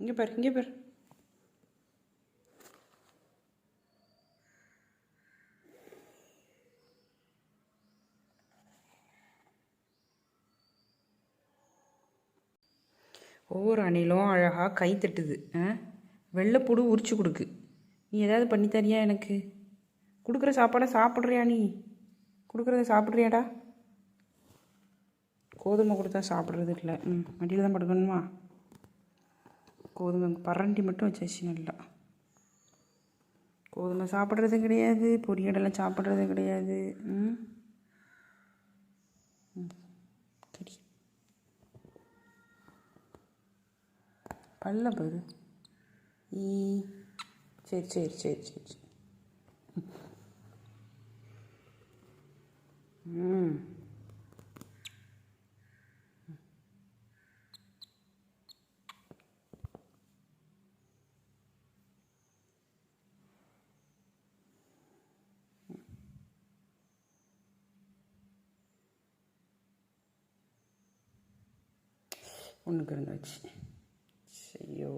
இங்கே பாரு, இங்கே பாரு. ஒவ்வொரு அணிலும் அழகாக கை தட்டுது. வெள்ளைப்பூடு உரிச்சு கொடுக்கு. நீ ஏதாவது பண்ணித்தரியா எனக்கு? கொடுக்குற சாப்பாடை சாப்பிட்றியா? நீ கொடுக்குறத சாப்பிட்றியாடா? கோதுமை கொடுத்தா சாப்பிட்றது இல்லை. மடியில் தான் படுக்கணுமா? கோதுமை பரண்டி மட்டும் வச்சாச்சு. நல்லா கோதுமை சாப்பிட்றது கிடையாது, பொரியடெல்லாம் சாப்பிட்றது கிடையாது. கடி பல்ல பாரு. சரி சரி சரி சரி சரி. ஒன்றுக்கு இருந்தாச்சு. ஐயோ,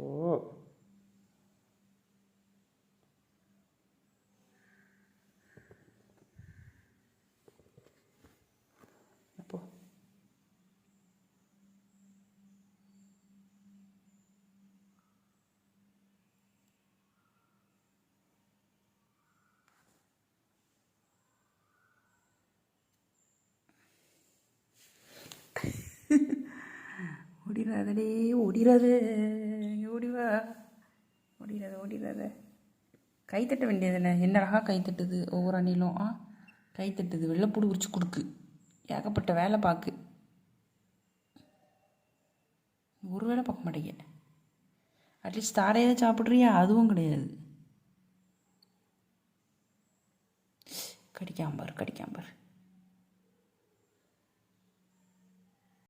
அப்போ ஓடிடாதடே, ஓடிடாத, ஓடிவா, ஓடிடாத ஓடிடாத. கைத்தட்ட வேண்டியதுண்ணே. என்ன அழகாக கைத்தட்டுது. ஒவ்வொரு அணிலும் கைத்தட்டுது. வெள்ளைப்பூடு உரிச்சு கொடுக்கு. ஏகப்பட்ட வேலை பார்க்கு. ஒரு வேலை பார்க்க மாட்டேங்க. அட்லீஸ்ட் தாரையாவது சாப்பிட்றியா? அதுவும் கிடையாது. கடிக்காம்பார் கடிக்காம்பார்.